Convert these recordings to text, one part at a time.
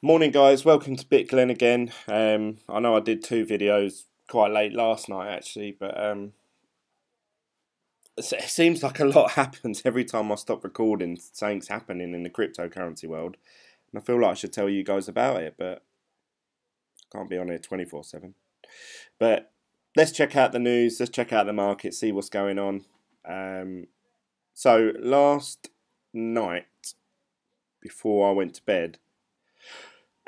Morning guys, welcome to Glen again. I know I did two videos quite late last night actually, but it seems like a lot happens every time I stop recording. Something's happening in the cryptocurrency world, and I feel like I should tell you guys about it, but I can't be on here 24/7. But let's check out the news, let's check out the market, see what's going on. So last night, before I went to bed,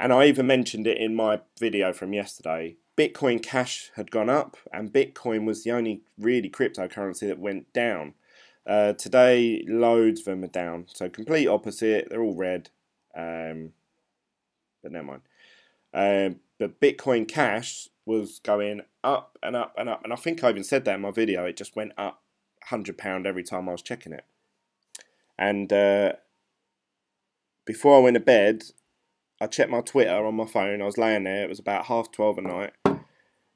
and I even mentioned it in my video from yesterday, Bitcoin Cash had gone up and Bitcoin was the only really cryptocurrency that went down. Today, loads of them are down. So complete opposite, they're all red. But never mind. But Bitcoin Cash was going up and up and up. And I think I even said that in my video. It just went up £100 every time I was checking it. And before I went to bed, I checked my Twitter on my phone. I was laying there. It was about 12:30 at night,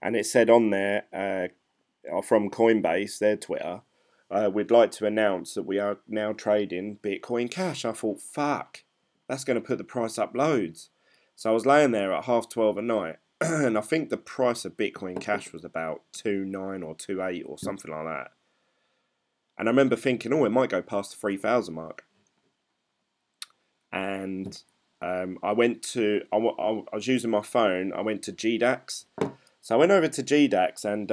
and it said on there from Coinbase, their Twitter, we'd like to announce that we are now trading Bitcoin Cash. I thought, fuck, that's going to put the price up loads. So I was laying there at 12:30 at night, and I think the price of Bitcoin Cash was about 2.9 or 2.8 or something like that. And I remember thinking, oh, it might go past the 3,000 mark. And I was using my phone, I went to GDAX. So I went over to GDAX and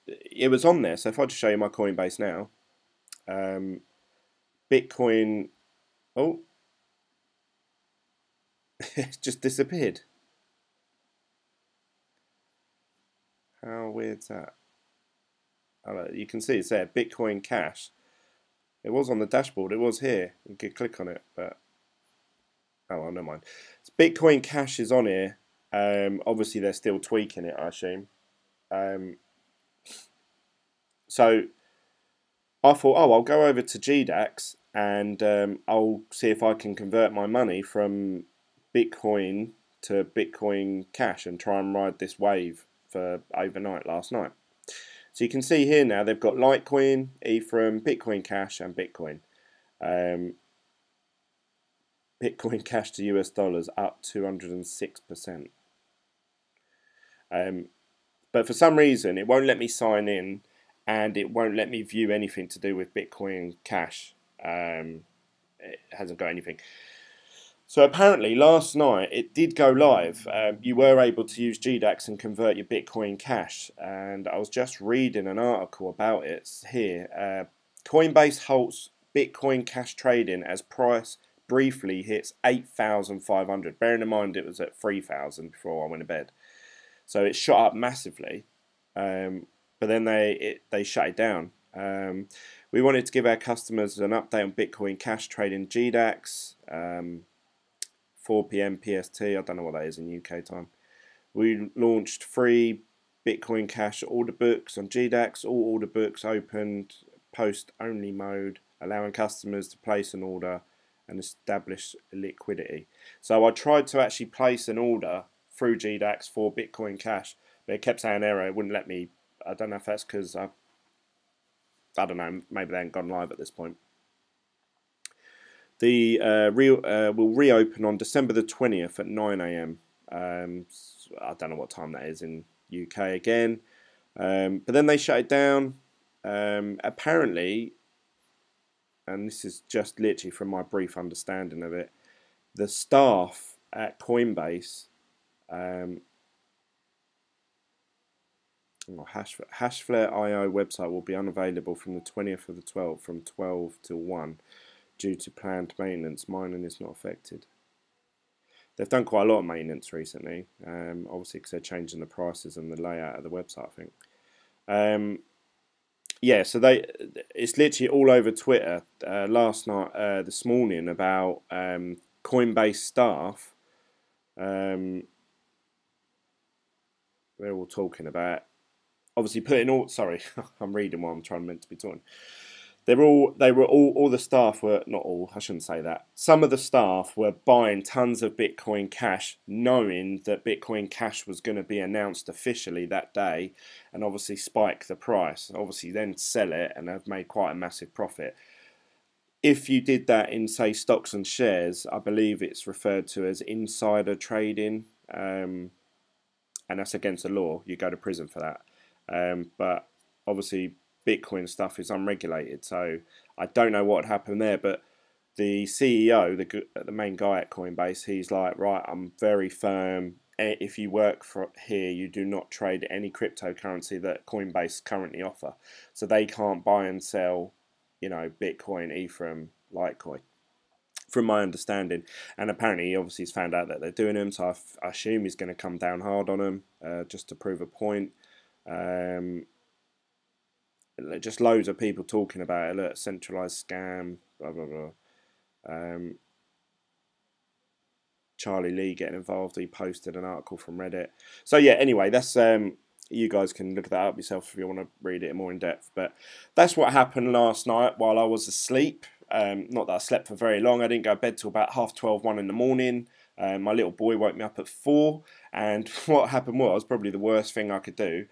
it was on there. So if I just show you my Coinbase now, Bitcoin, oh, it just disappeared. How weird's that? You can see it's there, Bitcoin Cash. It was on the dashboard, it was here. You could click on it, but oh, well, never mind. So Bitcoin Cash is on here. Obviously, they're still tweaking it, I assume. So I thought, oh, I'll go over to GDAX and I'll see if I can convert my money from Bitcoin to Bitcoin Cash and try and ride this wave for overnight last night. So you can see here now they've got Litecoin, Ethereum, Bitcoin Cash, and Bitcoin. Bitcoin Cash to US dollars up 206%. But for some reason, it won't let me sign in and it won't let me view anything to do with Bitcoin Cash. It hasn't got anything. So apparently last night it did go live. You were able to use GDAX and convert your Bitcoin Cash. And I was just reading an article about it here. Coinbase halts Bitcoin Cash trading as price briefly hits 8,500. Bearing in mind it was at 3,000 before I went to bed. So it shot up massively. But then they shut it down. We wanted to give our customers an update on Bitcoin Cash trading GDAX. 4 PM PST, I don't know what that is in UK time. We launched free Bitcoin Cash order books on GDAX. All order books opened post only mode, allowing customers to place an order and establish liquidity. So I tried to actually place an order through GDAX for Bitcoin Cash, but it kept saying error. It wouldn't let me. I don't know if that's because I don't know. Maybe they haven't gone live at this point. The will reopen on December the 20th at 9 AM. I don't know what time that is in UK again. But then they shut it down. Apparently, and this is just literally from my brief understanding of it, the staff at Coinbase, Hashflare.io website will be unavailable from the 20th of the 12th from 12 till 1 due to planned maintenance. Mining is not affected. They've done quite a lot of maintenance recently, obviously because they're changing the prices and the layout of the website, I think. Yeah, so it's literally all over Twitter last night, this morning, about Coinbase staff. They're all talking about, obviously putting all. Sorry, I'm reading what I'm meant to be talking. All the staff were, not all, I shouldn't say that. Some of the staff were buying tons of Bitcoin Cash, knowing that Bitcoin Cash was going to be announced officially that day, and obviously spike the price. Obviously then sell it and have made quite a massive profit. if you did that in, say, stocks and shares, I believe it's referred to as insider trading, and that's against the law. You go to prison for that. But obviously, Bitcoin stuff is unregulated, so I don't know what happened there. But the CEO, the main guy at Coinbase, he's like, right, I'm very firm. If you work for here, you do not trade any cryptocurrency that Coinbase currently offer. So they can't buy and sell, Bitcoin, Ethereum, Litecoin, from my understanding. And apparently, he obviously has found out that they're doing them. So I assume he's going to come down hard on them, just to prove a point. Just loads of people talking about it. Look, centralized scam, blah blah blah. Charlie Lee getting involved. He posted an article from Reddit. So yeah, anyway, that's you guys can look that up yourself if you want to read it more in depth. But that's what happened last night while I was asleep. Not that I slept for very long. I didn't go to bed till about 12:30, 1 in the morning. My little boy woke me up at 4, and what happened was probably the worst thing I could do.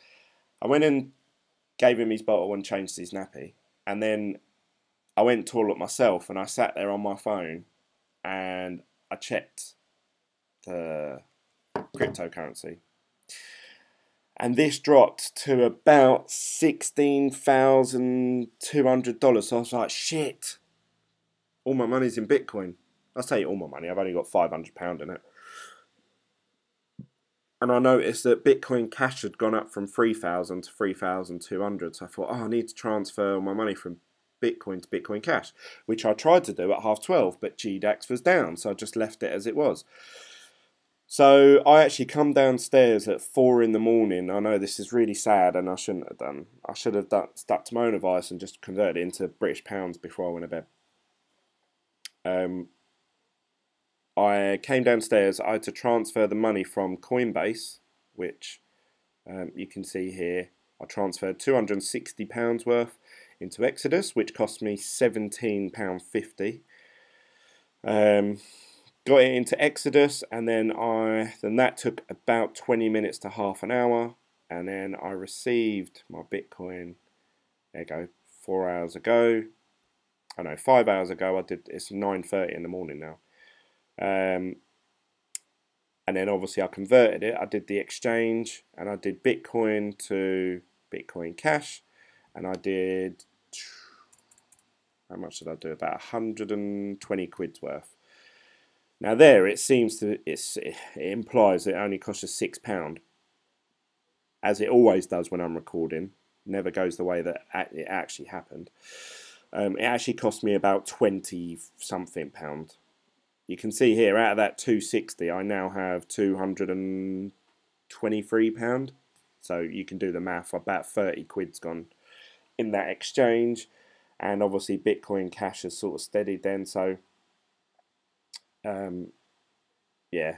I went and gave him his bottle and changed his nappy, and then I went to toilet myself, and I sat there on my phone and I checked the cryptocurrency, and this dropped to about $16,200. So I was like, shit, all my money's in Bitcoin. I say all my money, I've only got £500 in it. And I noticed that Bitcoin Cash had gone up from 3,000 to 3,200. So I thought, I need to transfer my money from Bitcoin to Bitcoin Cash, which I tried to do at 12:30, but GDAX was down, so I just left it as it was. So I actually come downstairs at 4 in the morning. I know this is really sad, and I shouldn't have done. I should have stuck to my own advice and just converted it into British pounds before I went to bed. I came downstairs. I had to transfer the money from Coinbase, which you can see here. I transferred £260 worth into Exodus, which cost me £17.50. Got it into Exodus, and then that took about 20 minutes to half an hour, and then I received my Bitcoin. There you go, 4 hours ago. I know, 5 hours ago. It's 9:30 in the morning now. And then obviously I converted it. I did the exchange, and I did Bitcoin to Bitcoin Cash, and I did, how much did I do? About 120 quid's worth. Now there, it implies it only costs us £6, as it always does when I'm recording. Never goes the way that it actually happened. It actually cost me about 20 something pound. You can see here, out of that 260, I now have £223. So you can do the math. About 30 quid's gone in that exchange, and obviously Bitcoin Cash has sort of steadied then. So yeah,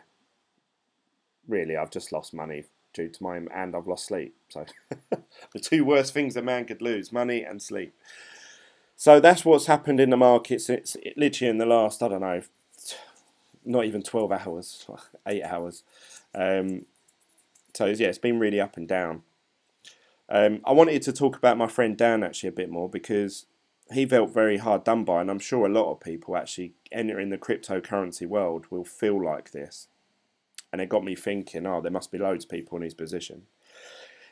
really, I've just lost money due to and I've lost sleep. So the two worst things a man could lose: money and sleep. So that's what's happened in the markets. It's literally in the last, I don't know, not even 12 hours, 8 hours. So yeah, it's been really up and down. I wanted to talk about my friend Dan actually a bit more, because he felt very hard done by, and I'm sure a lot of people actually entering the cryptocurrency world will feel like this. And it got me thinking, there must be loads of people in his position.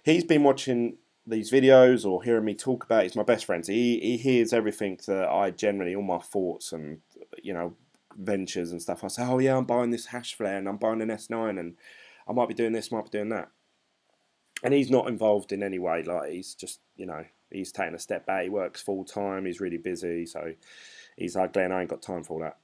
He's been watching these videos or hearing me talk about it. He's my best friend. So he hears everything that I generally, all my thoughts and, ventures and stuff. I say, oh yeah, I'm buying this hash flare and I'm buying an S9 and I might be doing this, might be doing that. And he's not involved in any way. Like, he's just, he's taking a step back. He works full time. He's really busy. So he's like, Glenn, I ain't got time for all that.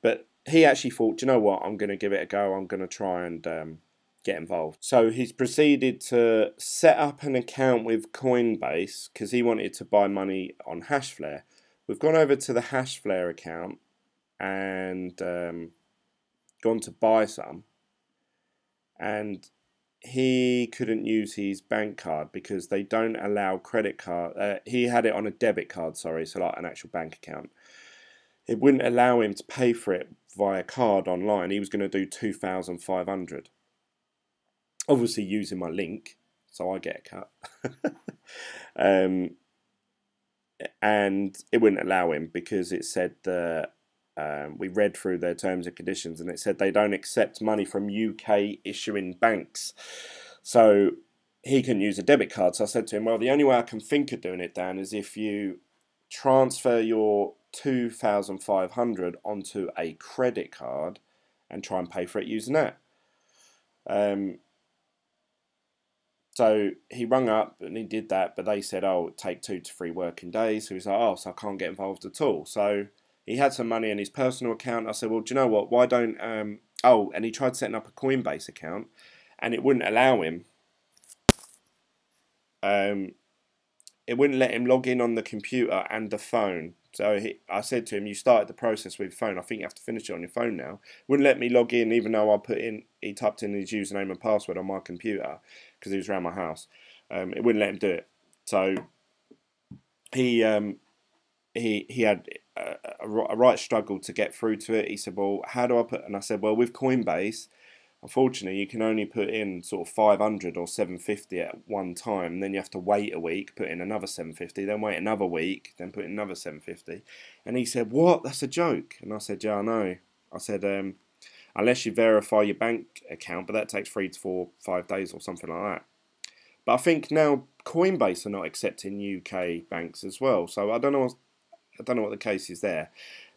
But he actually thought, do you know what? I'm going to give it a go. I'm going to try and get involved. So he's proceeded to set up an account with Coinbase because he wanted to buy money on Hashflare. We've gone over to the Hashflare account and gone to buy some. And he couldn't use his bank card because they don't allow credit card. He had it on a debit card, sorry, so like an actual bank account. It wouldn't allow him to pay for it via card online. He was going to do 2,500. Obviously using my link, so I get a cut. and it wouldn't allow him because it said that we read through their terms and conditions, and it said they don't accept money from UK issuing banks. So he couldn't use a debit card. So I said to him, well, the only way I can think of doing it, Dan, is if you transfer your 2,500 onto a credit card and try and pay for it using that. So he rung up and he did that, but they said, oh, it'd take 2 to 3 working days. So he was like, oh, so I can't get involved at all. So he had some money in his personal account. I said, well, do you know what? Why don't, and he tried setting up a Coinbase account and it wouldn't allow him. It wouldn't let him log in on the computer and the phone. So I said to him, you started the process with your phone. I think you have to finish it on your phone now. Wouldn't let me log in, even though he typed in his username and password on my computer because he was around my house. It wouldn't let him do it. So he had a right struggle to get through to it. He said, well, how do I put? And I said, well, with Coinbase, unfortunately, you can only put in sort of 500 or 750 at one time. And then you have to wait a week, put in another 750, then wait another week, then put in another 750. And he said, what? That's a joke. And I said, yeah, I know. I said, unless you verify your bank account, but that takes 3 to 4, 5 days or something like that. But I think now Coinbase are not accepting UK banks as well. So I don't know what the case is there.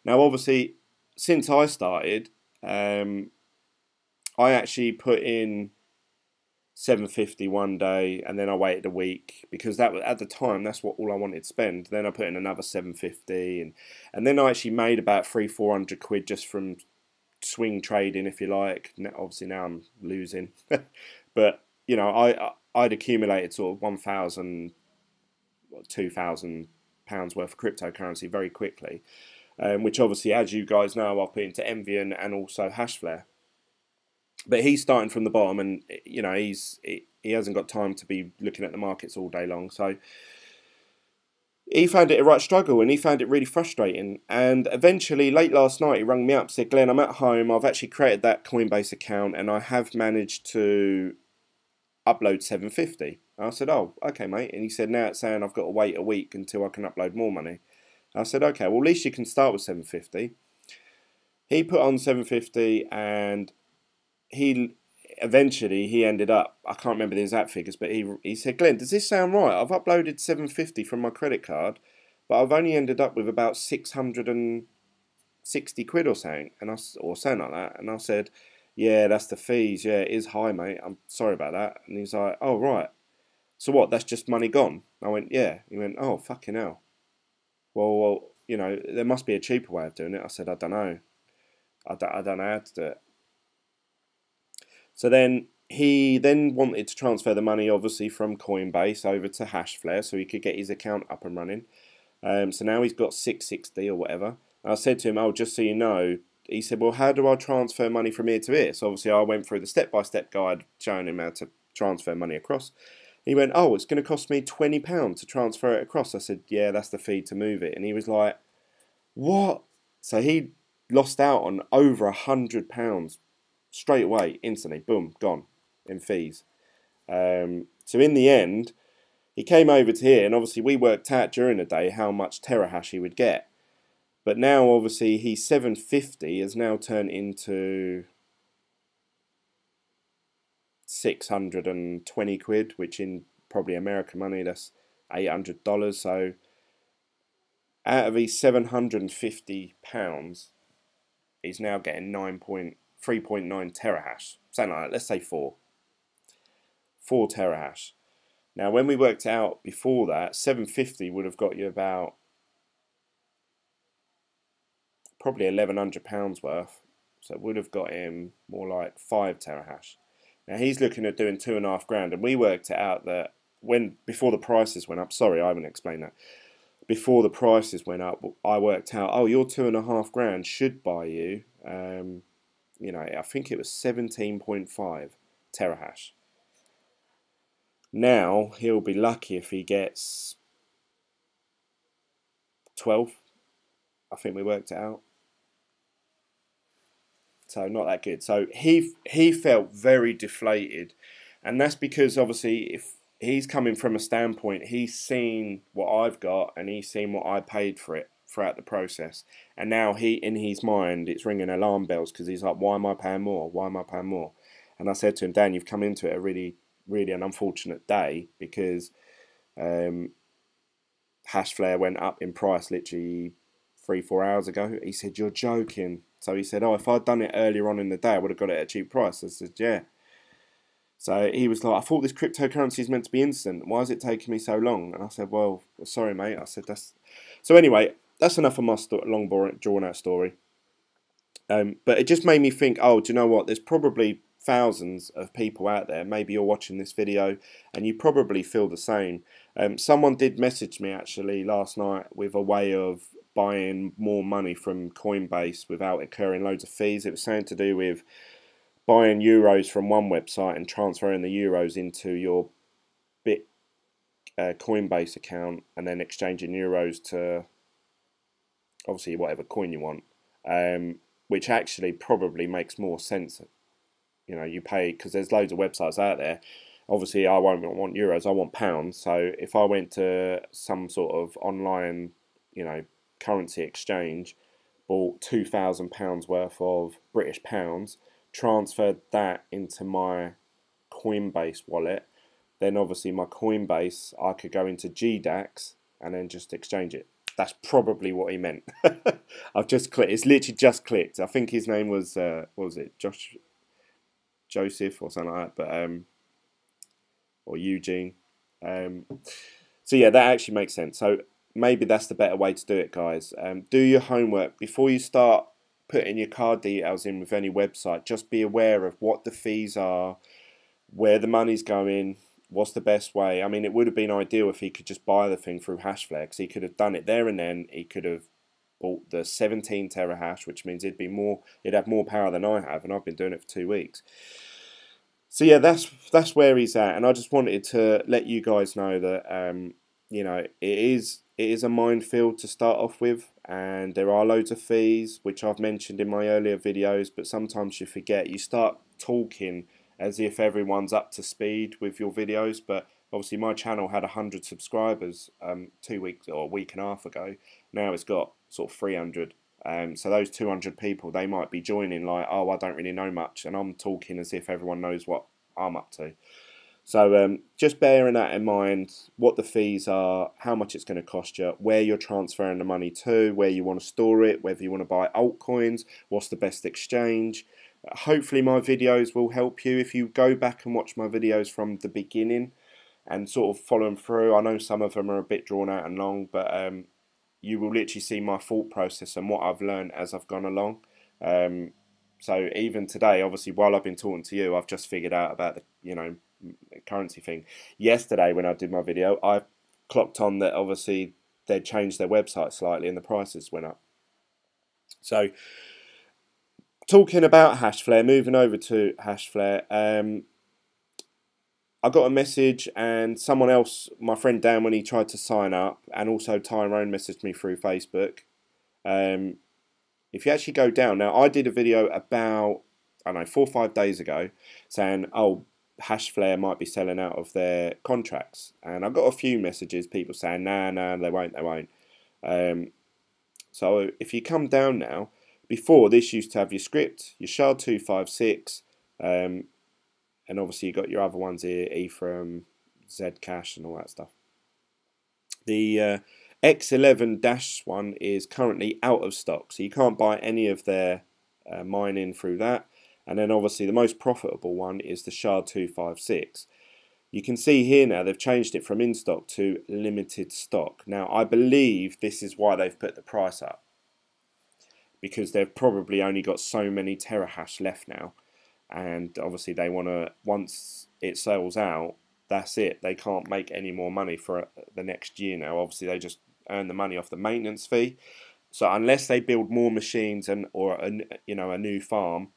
Now, obviously, since I started, I actually put in 750 one day, and then I waited a week because that was, at the time, that's what all I wanted to spend. Then I put in another 750, and then I actually made about 300-400 quid just from swing trading, if you like. Obviously now I'm losing, but you know, I'd accumulated sort of 1,000, 2,000 pounds worth of cryptocurrency very quickly, which obviously, as you guys know, I've put into Envian and also Hashflare. But he's starting from the bottom, and you know he hasn't got time to be looking at the markets all day long. So he found it a right struggle, and he found it really frustrating. And eventually, late last night, he rang me up, said, "Glenn, I'm at home. I've actually created that Coinbase account, and I have managed to upload 750." I said, "Oh, okay, mate." And he said, "Now it's saying I've got to wait a week until I can upload more money." I said, "Okay, well at least you can start with 750." He put on 750, and he ended up, I can't remember the exact figures, but he said, "Glenn, does this sound right? I've uploaded 750 from my credit card, but I've only ended up with about 660 quid or something," or something like that. And I said, "Yeah, that's the fees. Yeah, it is high, mate. I'm sorry about that." And he's like, "Oh, right. So what, that's just money gone?" I went, "Yeah." He went, "Oh, fucking hell. Well, you know, there must be a cheaper way of doing it." I said, "I don't know. I don't know how to do it." So then he wanted to transfer the money, obviously, from Coinbase over to Hashflare so he could get his account up and running. So now he's got 660 or whatever. And I said to him, "Oh, just so you know," he said, "well, how do I transfer money from here to here?" So obviously I went through the step-by-step guide showing him how to transfer money across. He went, "Oh, it's going to cost me £20 to transfer it across." I said, "Yeah, that's the fee to move it." And he was like, "What?" So he lost out on over £100 straight away, instantly, boom, gone in fees. So in the end, he came over to here, and obviously we worked out during the day how much terahash he would get. But now, obviously, he's 750 has now turned into 620 quid, which in probably American money, that's $800. So out of his £750, he's now getting 3.9 terahash, something like that. Let's say 4 terahash. Now, when we worked out before that, 750 would have got you about probably £1,100 worth. So it would have got him more like 5 terahash. Now he's looking at doing 2.5 grand, and we worked it out that before the prices went up. Sorry, I haven't explained that. Before the prices went up, I worked out, oh, your 2.5 grand should buy you, you know, I think it was 17.5 terahash. Now he'll be lucky if he gets 12. I think we worked it out. So not that good. So he felt very deflated, and that's because obviously if he's coming from a standpoint, he's seen what I've got and he's seen what I paid for it throughout the process, and now in his mind it's ringing alarm bells, because he's like, why am I paying more, why am I paying more? And I said to him, Dan, you've come into it a really an unfortunate day, because Hashflare went up in price literally 3-4 hours ago. He said, you're joking. So he said, oh, if I'd done it earlier on in the day I would have got it at a cheap price. I said, yeah. So he was like, I thought this cryptocurrency is meant to be instant. Why is it taking me so long? And I said, well, sorry, mate. I said, that's... So anyway, that's enough of my long, drawn-out story. But it just made me think, oh, do you know what? There's probably thousands of people out there. Maybe you're watching this video and you probably feel the same. Someone did message me, actually, last night with a way of buying more money from Coinbase without incurring loads of fees. It was something to do with buying euros from one website and transferring the euros into your Coinbase account, and then exchanging euros to obviously whatever coin you want, which actually probably makes more sense. You know, you pay, because there's loads of websites out there. Obviously I won't want euros, I want pounds. So if I went to some sort of online, you know, currency exchange, bought £2,000 worth of British pounds, transferred that into my Coinbase wallet, then obviously my Coinbase, I could go into GDAX and then just exchange it. That's probably what he meant. I've just clicked. It's literally just clicked. I think his name was what was it, Joseph or something like that, but or Eugene. So yeah, that actually makes sense. So maybe that's the better way to do it, guys. Do your homework before you start putting your card details in with any website. Just be aware of what the fees are, where the money's going, what's the best way. I mean, it would have been ideal if he could just buy the thing through Hashflare, because he could have done it there and then. He could have bought the 17 terahash, which means he'd have more power than I have, and I've been doing it for 2 weeks. So yeah, that's where he's at, and I just wanted to let you guys know that you know, it is a minefield to start off with, and there are loads of fees, which I've mentioned in my earlier videos, but sometimes you forget. You start talking as if everyone's up to speed with your videos, but obviously my channel had 100 subscribers 2 weeks or a week and a half ago. Now it's got sort of 300. So those 200 people, they might be joining like, oh, I don't really know much, and I'm talking as if everyone knows what I'm up to. So just bearing that in mind, what the fees are, how much it's going to cost you, where you're transferring the money to, where you want to store it, whether you want to buy altcoins, what's the best exchange. Hopefully my videos will help you. If you go back and watch my videos from the beginning and sort of follow them through, I know some of them are a bit drawn out and long, but you will literally see my thought process and what I've learned as I've gone along. So even today, obviously, while I've been talking to you, I've just figured out about the, you know, currency thing. Yesterday when I did my video, I clocked on that obviously they'd changed their website slightly and the prices went up. So talking about Hashflare, moving over to Hashflare, I got a message, and someone else, my friend Dan, when he tried to sign up, and also Tyrone messaged me through Facebook. If you actually go down, now I did a video about, I don't know, 4 or 5 days ago saying, oh, Hashflare might be selling out of their contracts, and I got a few messages, people saying, nah, they won't. So if you come down now, before this used to have your script, your SHA-256, and obviously you got your other ones here, Ethereum, Zcash and all that stuff. The X11-1 is currently out of stock, so you can't buy any of their mining through that. And then obviously the most profitable one is the SHA-256. You can see here now they've changed it from in stock to limited stock. Now I believe this is why they've put the price up, because they've probably only got so many terahash left now, and obviously they want to, once it sells out, that's it. They can't make any more money for the next year now. Obviously they just earn the money off the maintenance fee. So unless they build more machines or a new farm,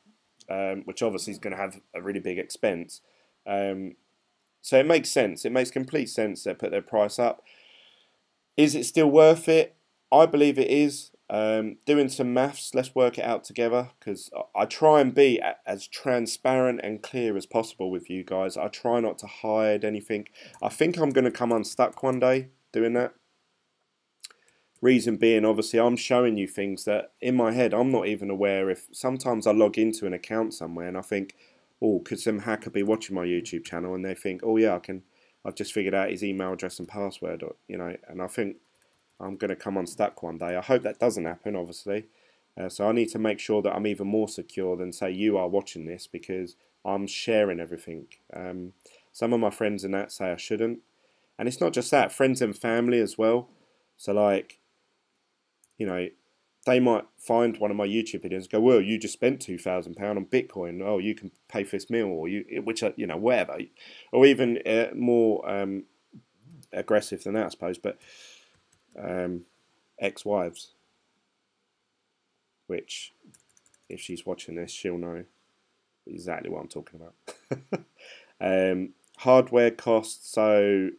which obviously is going to have a really big expense. So it makes sense. It makes complete sense they put their price up. Is it still worth it? I believe it is. doing some maths. Let's work it out together, because I try and be as transparent and clear as possible with you guys. I try not to hide anything. I think I'm going to come unstuck one day doing that. Reason being, obviously, I'm showing you things that in my head I'm not even aware. If sometimes I log into an account somewhere and I think, oh, could some hacker be watching my YouTube channel? And they think, oh yeah, I've just figured out his email address and password, or, you know. And I think I'm going to come unstuck one day. I hope that doesn't happen, obviously. So I need to make sure that I'm even more secure than, say, you are watching this, because I'm sharing everything. Some of my friends and that say I shouldn't. And it's not just that, friends and family as well. So, like, you know, they might find one of my YouTube videos and go, well, you just spent £2,000 on Bitcoin. Oh, you can pay for this meal, or which are, you know, whatever. Or even more aggressive than that, I suppose. But ex-wives, which, if she's watching this, she'll know exactly what I'm talking about. Hardware costs. So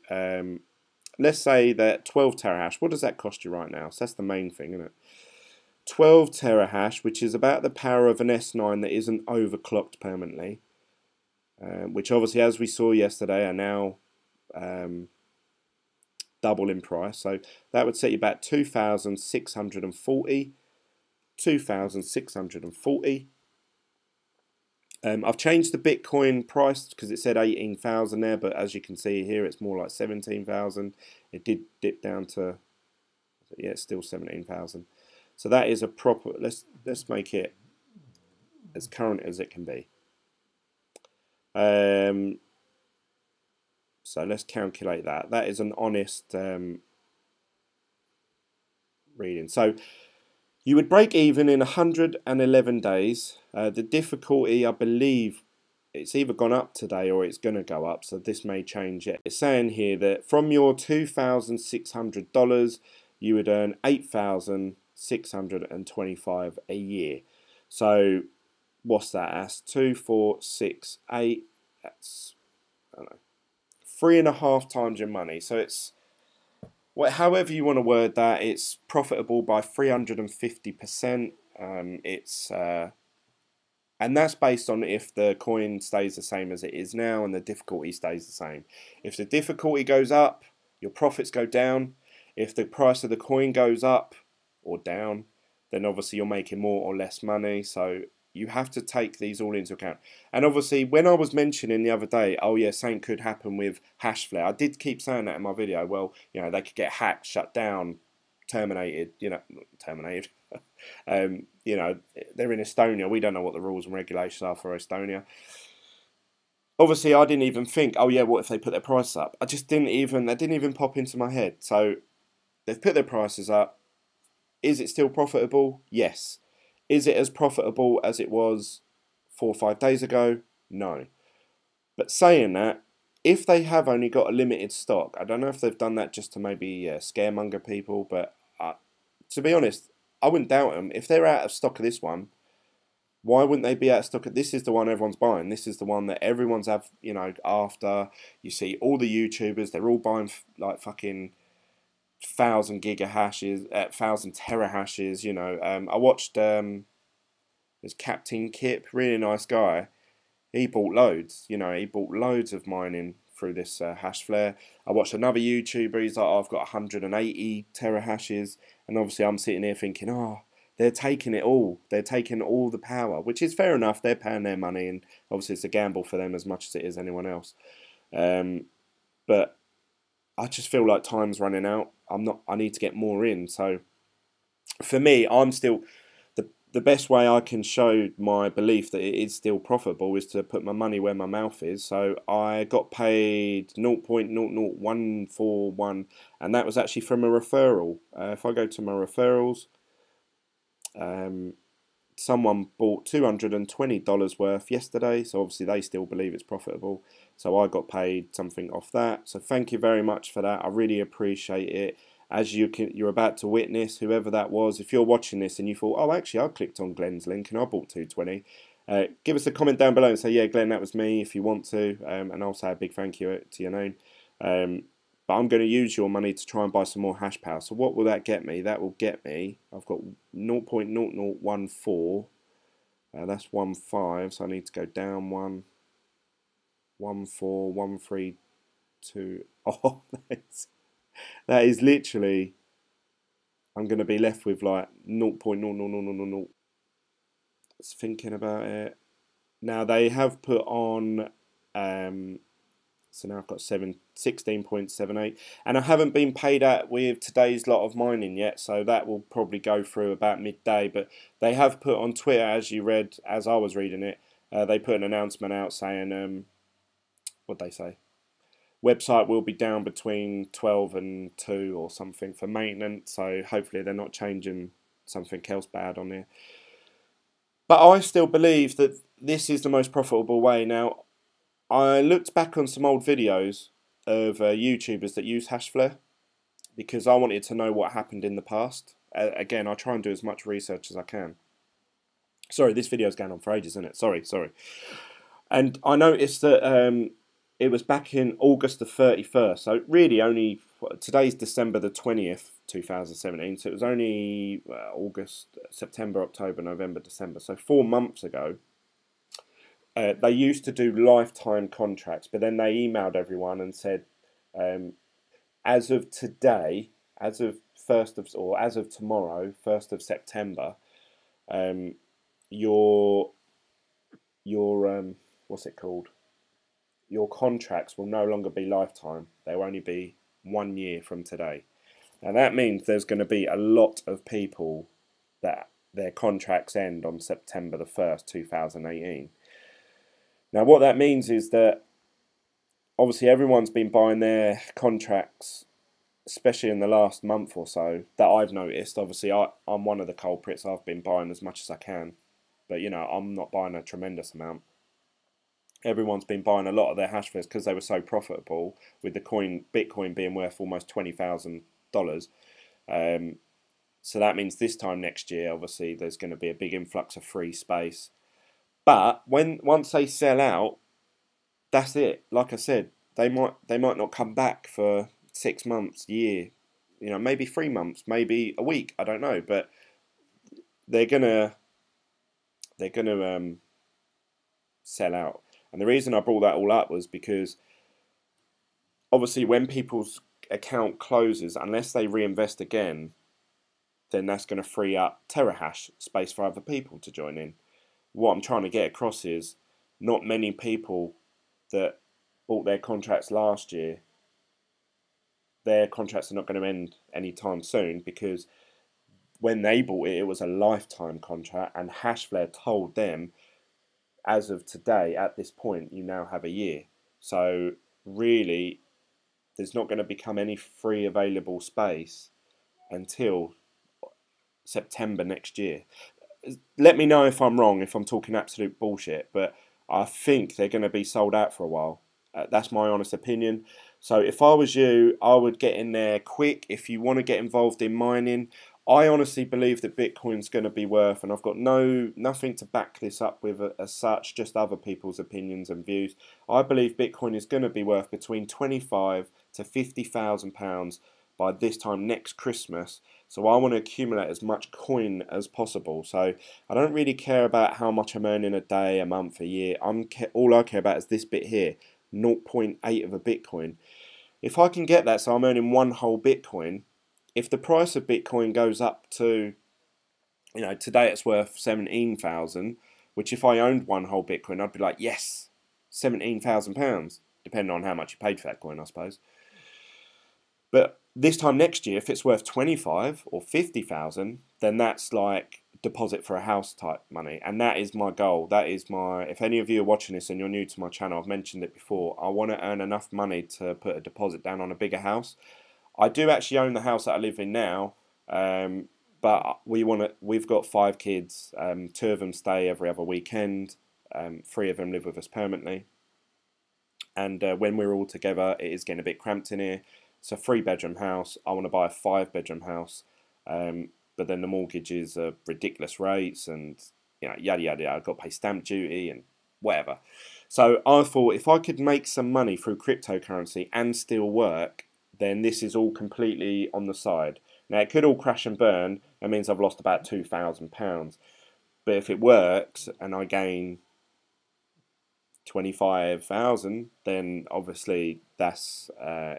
let's say that 12 terahash, what does that cost you right now? So that's the main thing, isn't it? 12 terahash, which is about the power of an S9 that isn't overclocked permanently, which obviously, as we saw yesterday, are now double in price. So that would set you back 2,640. 2,640. I've changed the Bitcoin price because it said 18,000 there, but as you can see here, it's more like 17,000. It did dip down to, yeah, it's still 17,000. So that is a proper. Let's make it as current as it can be. So let's calculate that. That is an honest reading. So you would break even in 111 days. The difficulty, I believe, it's either gone up today or it's going to go up, so this may change it. It's saying here that from your $2,600, you would earn $8,625 a year. So what's that? That's 2, 4, 6, 8. That's, I don't know, 3.5 times your money. So it's, well, however you want to word that, it's profitable by 350%. And that's based on if the coin stays the same as it is now and the difficulty stays the same. If the difficulty goes up, your profits go down. If the price of the coin goes up or down, then obviously you're making more or less money. So you have to take these all into account. And obviously, when I was mentioning the other day, oh yeah, something could happen with Hashflare, I did keep saying that in my video. Well, you know, they could get hacked, shut down, terminated, you know, terminated. You know, they're in Estonia. We don't know what the rules and regulations are for Estonia. Obviously, I didn't even think, oh yeah, what if they put their prices up? I just didn't even, that didn't even pop into my head. So they've put their prices up. Is it still profitable? Yes. Is it as profitable as it was 4 or 5 days ago? No. But saying that, if they have only got a limited stock, I don't know if they've done that just to maybe scaremonger people, but to be honest, I wouldn't doubt them. If they're out of stock of this one, why wouldn't they be out of stock? This is the one everyone's buying. This is the one that everyone's you know, after. You see all the YouTubers, they're all buying like fucking 1,000 gigahashes, 1,000 terahashes. You know, I watched there's Captain Kip, really nice guy. He bought loads. You know, he bought loads of mining through this Hashflare. I watched another YouTuber. He's like, oh, I've got 180 terahashes, and obviously I'm sitting here thinking, oh, they're taking it all. They're taking all the power, which is fair enough. They're paying their money, and obviously it's a gamble for them as much as it is anyone else. But I just feel like time's running out. I need to get more in. So for me, I'm still, the best way I can show my belief that it is still profitable is to put my money where my mouth is. So I got paid 0.00141, and that was actually from a referral. If I go to my referrals, someone bought $220 worth yesterday, so obviously they still believe it's profitable. So I got paid something off that. So thank you very much for that. I really appreciate it. As you're about to witness, whoever that was, if you're watching this and you thought, oh, actually, I clicked on Glen's link and I bought 220, give us a comment down below and say, yeah, Glen, that was me, if you want to, and I'll say a big thank you to your name. but I'm going to use your money to try and buy some more hash power. So what will that get me? That will get me, I've got 0.0014, that's 15, so I need to go down 1, 1, 4, 1, 3, 2. Oh, that is literally, I'm going to be left with like 0.00000. Just thinking about it. Now they have put on, so now I've got 16.78, and I haven't been paid out with today's lot of mining yet, so that will probably go through about midday. But they have put on Twitter, as you read, as I was reading it, they put an announcement out saying, what'd they say? Website will be down between 12 and 2 or something for maintenance, so hopefully they're not changing something else bad on there. But I still believe that this is the most profitable way. Now, I looked back on some old videos of YouTubers that use Hashflare because I wanted to know what happened in the past. Again, I try and do as much research as I can. Sorry, this video's going on for ages, isn't it? Sorry. And I noticed that it was back in August the 31st. So really only, today's December the 20th, 2017. So it was only August, September, October, November, December. So 4 months ago. They used to do lifetime contracts, but then they emailed everyone and said, as of today, as of tomorrow, 1st of September, your what's it called? Your contracts will no longer be lifetime. They will only be 1 year from today. Now that means there's going to be a lot of people that their contracts end on September the 1st, 2018. Now what that means is that obviously everyone's been buying their contracts, especially in the last month or so, that I've noticed. Obviously I'm one of the culprits. I've been buying as much as I can, but you know, I'm not buying a tremendous amount. Everyone's been buying a lot of their hash flares because they were so profitable, with the Bitcoin being worth almost $20,000. So that means this time next year, obviously, there's going to be a big influx of free space. But once they sell out, that's it. Like I said, they might not come back for 6 months, year, you know, maybe 3 months, maybe a week. I don't know, but they're gonna sell out. And the reason I brought that all up was because obviously when people's account closes, unless they reinvest again, then that's going to free up terahash space for other people to join in. What I'm trying to get across is not many people that bought their contracts last year, their contracts are not going to end anytime soon, because when they bought it, it was a lifetime contract, and Hashflare told them, as of today, at this point, you now have a year. So really, there's not going to become any free available space until September next year. Let me know if I'm wrong, if I'm talking absolute bullshit, but I think they're going to be sold out for a while. That's my honest opinion. So if I was you, I would get in there quick. If you want to get involved in mining, I honestly believe that Bitcoin's going to be worth, and I've got nothing to back this up with as such, just other people's opinions and views. I believe Bitcoin is going to be worth between £25,000 to £50,000 by this time next Christmas. So I want to accumulate as much coin as possible. So I don't really care about how much I'm earning a day, a month, a year. All I care about is this bit here, 0.8 of a Bitcoin. If I can get that, so I'm earning one whole Bitcoin, if the price of Bitcoin goes up to, you know, today it's worth 17,000, which if I owned one whole Bitcoin, I'd be like, yes, £17,000, depending on how much you paid for that coin, I suppose. But this time next year, if it's worth 25 or 50,000, then that's like deposit for a house type money, and that is my goal. That is my, if any of you are watching this and you're new to my channel, I've mentioned it before, I want to earn enough money to put a deposit down on a bigger house. I do actually own the house that I live in now, but we've got 5 kids, 2 of them stay every other weekend, 3 of them live with us permanently, and when we're all together it is getting a bit cramped in here. It's a 3-bedroom house. I want to buy a 5-bedroom house, but then the mortgages are ridiculous rates, and you know, yada yada yada. I've got to pay stamp duty and whatever. So I thought if I could make some money through cryptocurrency and still work, then this is all completely on the side. Now it could all crash and burn. That means I've lost about £2,000. But if it works and I gain 25,000, then obviously that's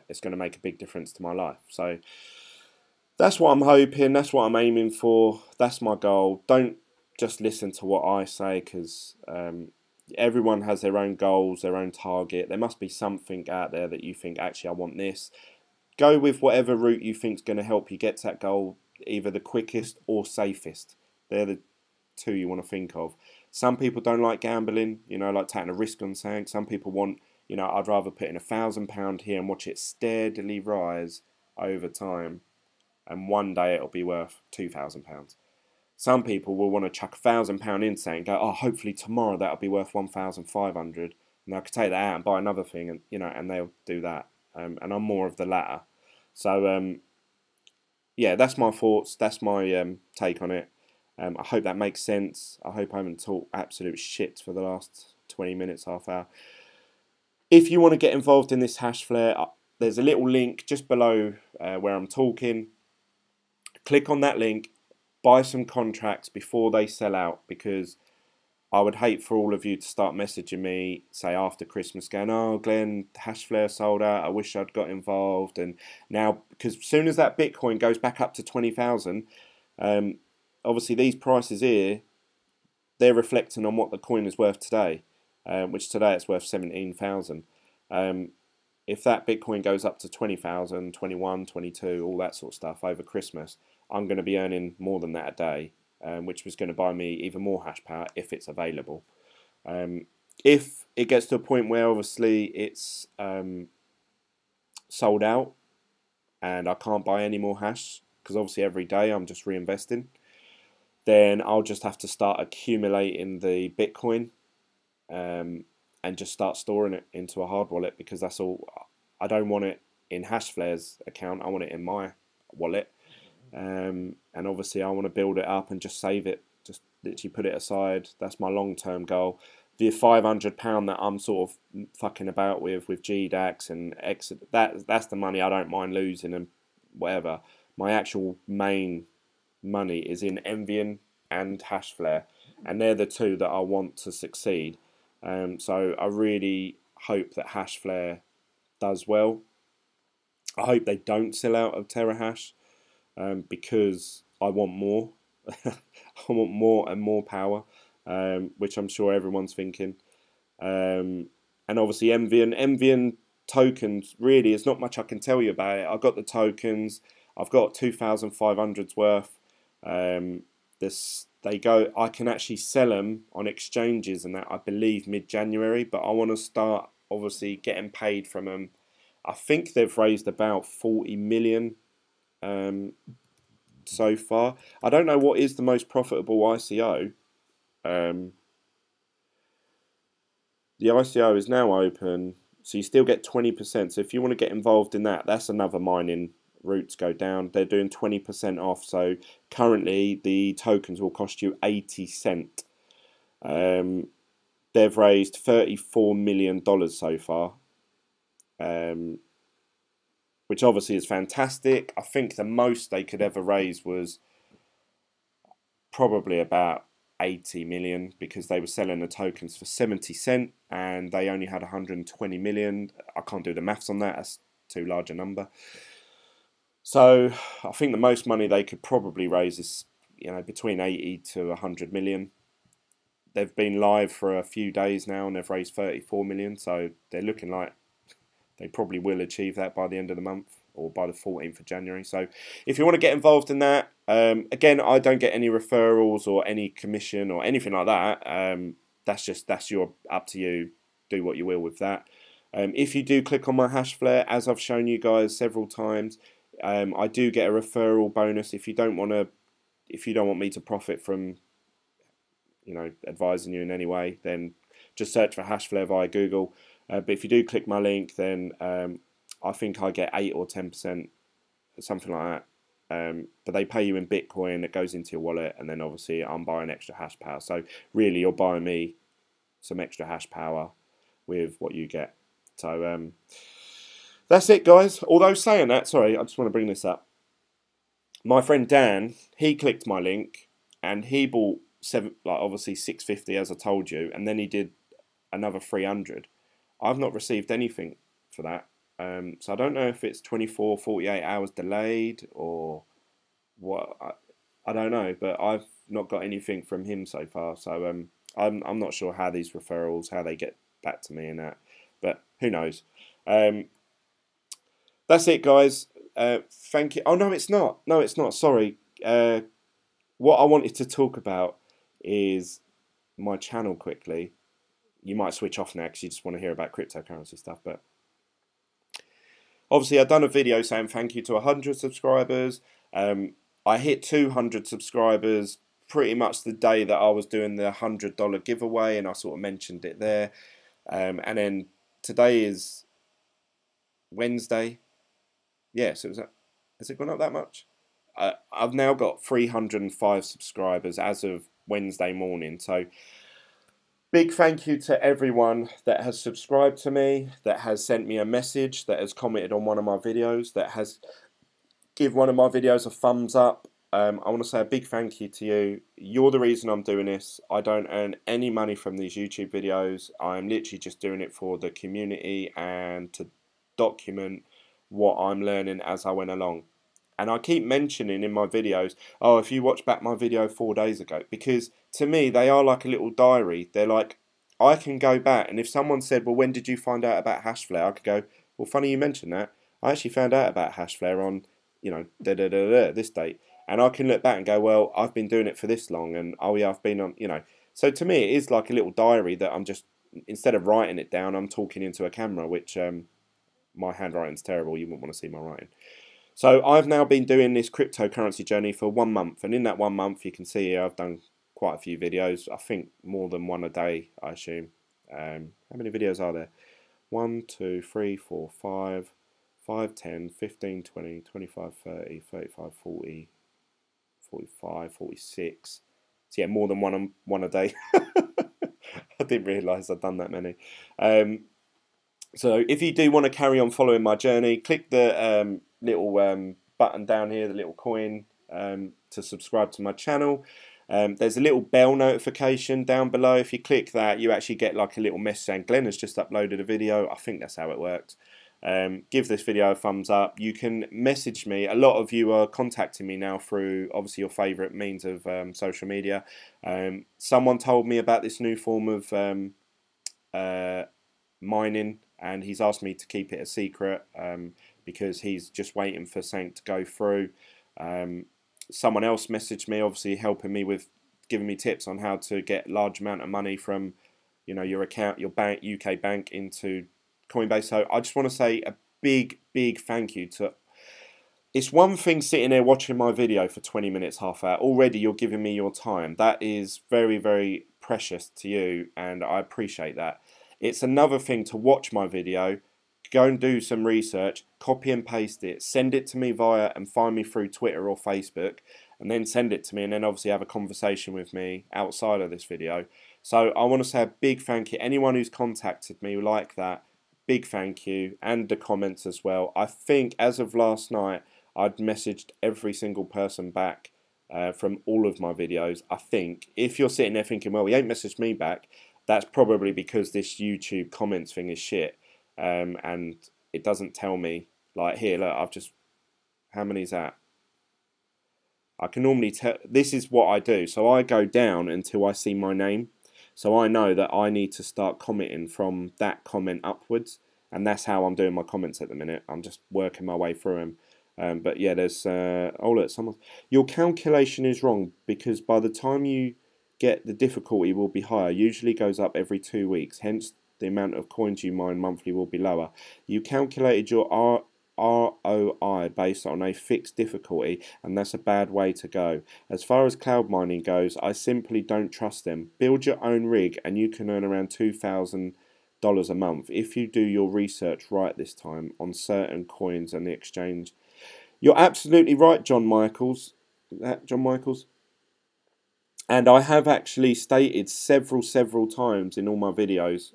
it's going to make a big difference to my life. So that's what I'm hoping. That's what I'm aiming for. That's my goal. Don't just listen to what I say, because everyone has their own goals, their own target. There must be something out there that you think, actually, I want this. Go with whatever route you think is going to help you get to that goal, either the quickest or safest. They're the two you want to think of. Some people don't like gambling, you know, like taking a risk on something. Some people want, you know, I'd rather put in £1,000 here and watch it steadily rise over time, and one day it'll be worth £2,000. Some people will want to chuck £1,000 in saying, go, oh, hopefully tomorrow that'll be worth 1,500, and I could take that out and buy another thing, and you know, and they'll do that. And I'm more of the latter. So yeah, that's my thoughts. That's my take on it. I hope that makes sense. I hope I haven't talked absolute shit for the last 20 minutes, half hour. If you want to get involved in this hash flare, there's a little link just below where I'm talking. Click on that link, buy some contracts before they sell out, because I would hate for all of you to start messaging me, say after Christmas, going, oh, Glenn, hash flare sold out, I wish I'd got involved. And now, because as soon as that Bitcoin goes back up to 20,000, obviously these prices here, they're reflecting on what the coin is worth today, which today it's worth 17,000. If that Bitcoin goes up to 20,000, 21, 22, all that sort of stuff over Christmas, I'm going to be earning more than that a day, which was going to buy me even more hash power if it's available. If it gets to a point where obviously it's sold out and I can't buy any more hash, because obviously every day I'm just reinvesting, then I'll just have to start accumulating the Bitcoin and just start storing it into a hard wallet, because that's all. I don't want it in Hashflare's account, I want it in my wallet. And obviously I want to build it up and just save it, just literally put it aside. That's my long-term goal. The £500 that I'm sort of fucking about with GDAX and exit, that's the money I don't mind losing and whatever. My actual main money is in Envian and Hashflare, and they're the two that I want to succeed. So I really hope that Hashflare does well. I hope they don't sell out of TerraHash, because I want more. I want more and more power, which I'm sure everyone's thinking. And obviously Envian tokens, really, there's not much I can tell you about it. I've got the tokens. I've got 2,500's worth. They go. I can actually sell them on exchanges and that, I believe, mid-January. But I want to start obviously getting paid from them. I think they've raised about 40 million so far. I don't know what is the most profitable ICO. The ICO is now open, so you still get 20%. So if you want to get involved in that, that's another mining route to go down. They're doing 20% off. So currently the tokens will cost you 80 cents. They've raised $34 million so far, which obviously is fantastic. I think the most they could ever raise was probably about 80 million, because they were selling the tokens for 70 cents and they only had 120 million. I can't do the maths on that, that's too large a number. So I think the most money they could probably raise is, you know, between 80 to 100 million. They've been live for a few days now and they've raised 34 million, so they're looking like they probably will achieve that by the end of the month, or by the 14th of January. So if you want to get involved in that, again, I don't get any referrals or any commission or anything like that. That's your, up to you. Do what you will with that. If you do click on my hash flare, as I've shown you guys several times, I do get a referral bonus. If you don't want me to profit from, you know, advising you in any way, then just search for hash flare via Google. But if you do click my link, then I think I get 8 or 10%, something like that. But they pay you in Bitcoin, it goes into your wallet, and then obviously I'm buying extra hash power. So really, you're buying me some extra hash power with what you get. So That's it, guys. Although saying that, sorry, I just want to bring this up. My friend Dan, he clicked my link and he bought obviously 650 as I told you, and then he did another 300. I've not received anything for that. So I don't know if it's 24, 48 hours delayed or what. I don't know, but I've not got anything from him so far. So I'm not sure how these referrals, how they get back to me and that. But who knows? That's it, guys. Thank you. Oh no, it's not. No, it's not. Sorry. What I wanted to talk about is my channel quickly. You might switch off now because you just want to hear about cryptocurrency stuff. But obviously, I've done a video saying thank you to 100 subscribers. I hit 200 subscribers pretty much the day that I was doing the $100 giveaway, and I sort of mentioned it there. And then today is Wednesday. Yes, has it gone up that much? I've now got 305 subscribers as of Wednesday morning. So big thank you to everyone that has subscribed to me, that has sent me a message, that has commented on one of my videos, that has give one of my videos a thumbs up. I want to say a big thank you to you. You're the reason I'm doing this. I don't earn any money from these YouTube videos. I'm literally just doing it for the community and to document what I'm learning as I went along. And I keep mentioning in my videos, oh, if you watch back my video 4 days ago, because to me they are like a little diary. They're like, I can go back, and if someone said, well, when did you find out about Hashflare? I could go, well, funny you mentioned that. I actually found out about Hashflare on, you know, this date. And I can look back and go, well, I've been doing it for this long, and oh yeah, I've been on, you know. So to me, it is like a little diary that I'm just, instead of writing it down, I'm talking into a camera, which my handwriting's terrible. You wouldn't want to see my writing. So I've now been doing this cryptocurrency journey for 1 month, and in that 1 month, you can see here I've done quite a few videos. I think more than one a day, I assume. How many videos are there? 1, 2, 3, 4, 5, 5, 10, 15, 20, 25, 30, 35, 40, 45, 46. So yeah, more than one a day. I didn't realise I'd done that many. So if you do want to carry on following my journey, click the little button down here, the little coin, to subscribe to my channel. There's a little bell notification down below. If you click that, you actually get like a little message saying Glenn has just uploaded a video. I think that's how it works. Give this video a thumbs up. You can message me. A lot of you are contacting me now through obviously your favourite means of social media. Someone told me about this new form of mining, and he's asked me to keep it a secret because he's just waiting for something to go through. Someone else messaged me, obviously helping me with giving me tips on how to get large amount of money from, you know, your account, your bank, UK bank, into Coinbase. So I just want to say a big thank you to. It's one thing sitting there watching my video for 20 minutes, half hour. Already you're giving me your time. That is very precious to you, and I appreciate that. It's another thing to watch my video, go and do some research, copy and paste it, send it to me and find me through Twitter or Facebook, and then send it to me, and then obviously have a conversation with me outside of this video. So I want to say a big thank you. Anyone who's contacted me like that, big thank you, and the comments as well. I think as of last night, I'd messaged every single person back from all of my videos. I think if you're sitting there thinking, well, he ain't messaged me back, that's probably because this YouTube comments thing is shit, and it doesn't tell me. Like here, look, I've just, how many is that? I can normally tell. This is what I do. So I go down until I see my name. So I know that I need to start commenting from that comment upwards, and that's how I'm doing my comments at the minute. I'm just working my way through them. But yeah, there's oh look, someone. Your calculation is wrong because by the time you get, the difficulty will be higher. Usually goes up every 2 weeks. Hence, the amount of coins you mine monthly will be lower. You calculated your ROI based on a fixed difficulty, and that's a bad way to go. As far as cloud mining goes, I simply don't trust them. Build your own rig, and you can earn around $2,000 a month if you do your research right this time on certain coins and the exchange. You're absolutely right, John Michaels. And I have actually stated several times in all my videos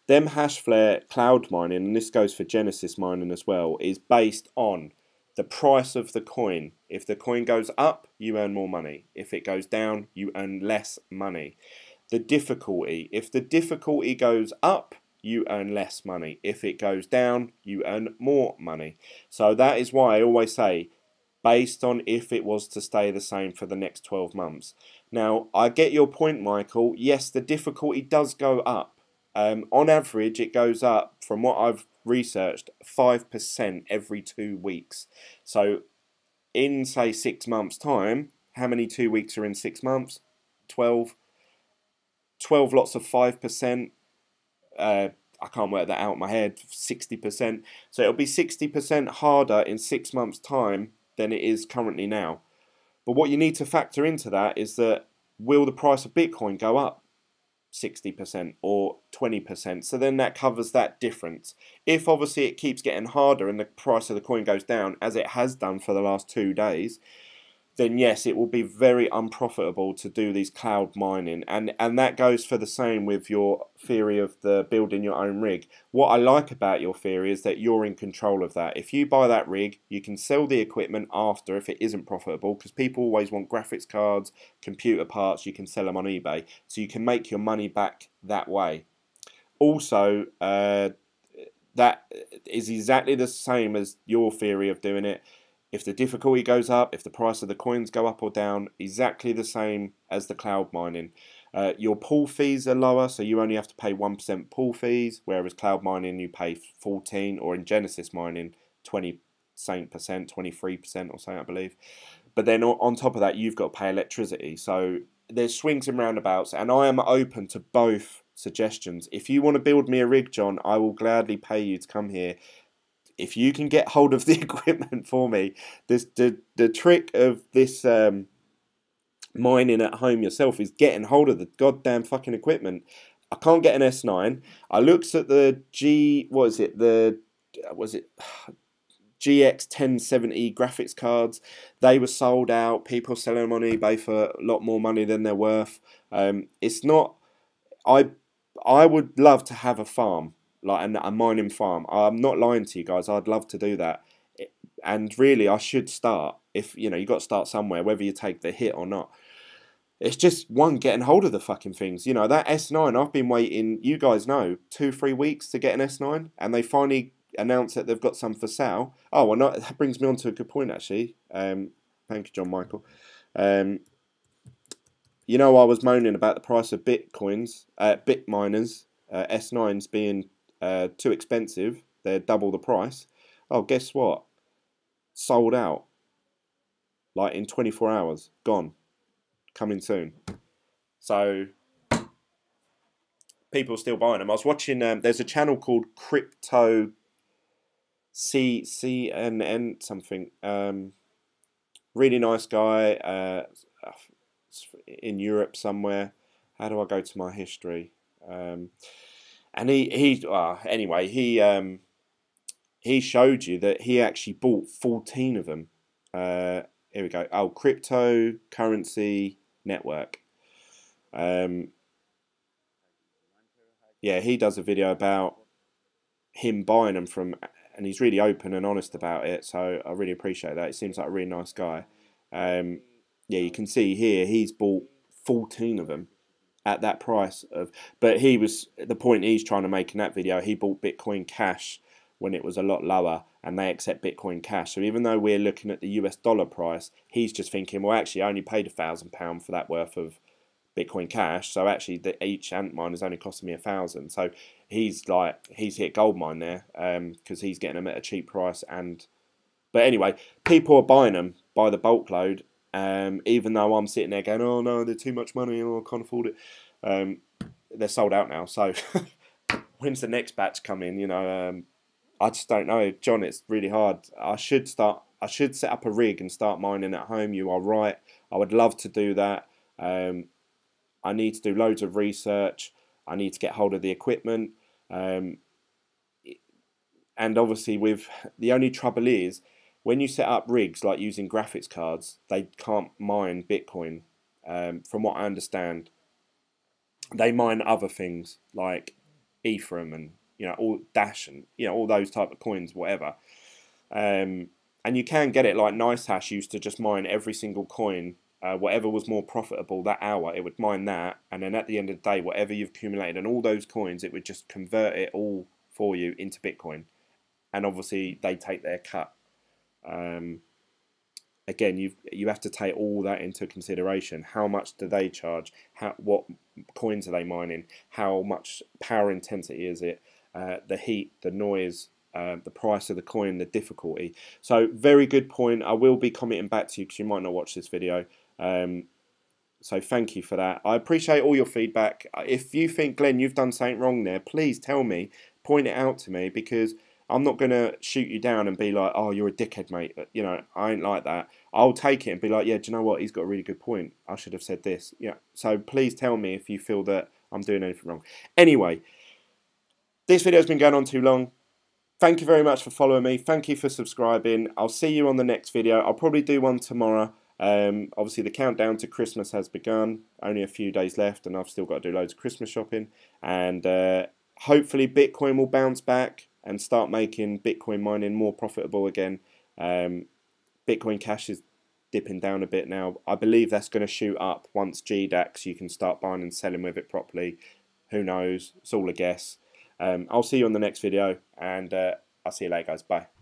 them Hashflare cloud mining, and this goes for Genesis mining as well, is based on the price of the coin. If the coin goes up, you earn more money. If it goes down, you earn less money. The difficulty, if the difficulty goes up, you earn less money. If it goes down, you earn more money. So that is why I always say, based on if it was to stay the same for the next 12 months. Now, I get your point, Michael. Yes, the difficulty does go up. On average, it goes up, from what I've researched, 5% every 2 weeks. So in, say, 6 months' time, how many 2 weeks are in 6 months? 12. 12 lots of 5%. I can't work that out in my head. 60%. So it'll be 60% harder in 6 months' time than it is currently now. But what you need to factor into that is that, will the price of Bitcoin go up 60% or 20%? So then that covers that difference. If obviously it keeps getting harder and the price of the coin goes down, as it has done for the last 2 days, then yes, it will be very unprofitable to do these cloud mining. And that goes for the same with your theory of the building your own rig. What I like about your theory is that you're in control of that. If you buy that rig, you can sell the equipment after if it isn't profitable, because people always want graphics cards, computer parts. You can sell them on eBay. So you can make your money back that way. Also, that is exactly the same as your theory of doing it. If the difficulty goes up, if the price of the coins go up or down, exactly the same as the cloud mining. Your pool fees are lower, so you only have to pay 1% pool fees, whereas cloud mining you pay 14%, or in Genesis mining 20%, 23% or something, I believe. But then on top of that, you've got to pay electricity. So there's swings and roundabouts, and I am open to both suggestions. If you want to build me a rig, John, I will gladly pay you to come here. If you can get hold of the equipment for me, the trick of this mining at home yourself is getting hold of the goddamn fucking equipment. I can't get an S9. I looked at the GX 1070 graphics cards. They were sold out. People selling them on eBay for a lot more money than they're worth. It's not. I would love to have a farm, like a mining farm. I'm not lying to you guys. I'd love to do that. And really, I should start. If you got to start somewhere, whether you take the hit or not. It's just getting hold of the fucking things. That S9. I've been waiting. You guys know 2-3 weeks to get an S9, and they finally announced that they've got some for sale. Oh, well, that brings me on to a good point actually. Thank you, John Michael. I was moaning about the price of bitcoins, bit miners, S9s being too expensive. They're double the price. Oh, guess what? Sold out. Like in 24 hours. Gone. Coming soon. So people are still buying them. I was watching. There's a channel called Crypto CNN something. Really nice guy. In Europe somewhere. How do I go to my history? And he showed you that he actually bought 14 of them. Here we go. Oh, cryptocurrency network. Yeah, he does a video about him buying them from, and he's really open and honest about it. So I really appreciate that. It seems like a really nice guy. Yeah, you can see here he's bought 14 of them at that price of. But the point he's trying to make in that video. He bought Bitcoin Cash when it was a lot lower, and they accept Bitcoin Cash. So even though we're looking at the US dollar price, he's just thinking, well, actually, I only paid £1,000 for that worth of Bitcoin Cash. So actually, each ant mine is only costing me 1,000. So he's hit gold mine there, because he's getting them at a cheap price. But anyway, people are buying them by the bulk load. Even though I'm sitting there going, oh no, they're too much money, I can't afford it. They're sold out now. So when's the next batch coming? I just don't know, John. It's really hard. I should set up a rig and start mining at home. You are right. I would love to do that. I need to do loads of research. I need to get hold of the equipment. And obviously, the only trouble is, when you set up rigs like using graphics cards, they can't mine Bitcoin. From what I understand, they mine other things like Ethereum and all Dash and all those type of coins, whatever. And you can get it like NiceHash used to just mine every single coin, whatever was more profitable that hour, it would mine that, and then at the end of the day, whatever you've accumulated and all those coins, it would just convert it all for you into Bitcoin. And obviously they take their cut. Again, you have to take all that into consideration. How much do they charge? What coins are they mining? How much power intensity is it? The heat, the noise, the price of the coin, the difficulty. So very good point. I will be commenting back to you because you might not watch this video. So thank you for that. I appreciate all your feedback. If you think, Glenn, you've done something wrong there, please tell me, point it out to me, because I'm not going to shoot you down and be like, oh, you're a dickhead, mate. I ain't like that. I'll take it and be like, yeah, do you know what? He's got a really good point. I should have said this. So please tell me if you feel that I'm doing anything wrong. Anyway, this video's been going on too long. Thank you very much for following me. Thank you for subscribing. I'll see you on the next video. I'll probably do one tomorrow. Obviously, the countdown to Christmas has begun. Only a few days left, and I've still got to do loads of Christmas shopping. And hopefully, Bitcoin will bounce back and start making Bitcoin mining more profitable again. Bitcoin Cash is dipping down a bit now. I believe that's going to shoot up once GDAX. You can start buying and selling with it properly. Who knows? It's all a guess. I'll see you on the next video, and I'll see you later, guys. Bye.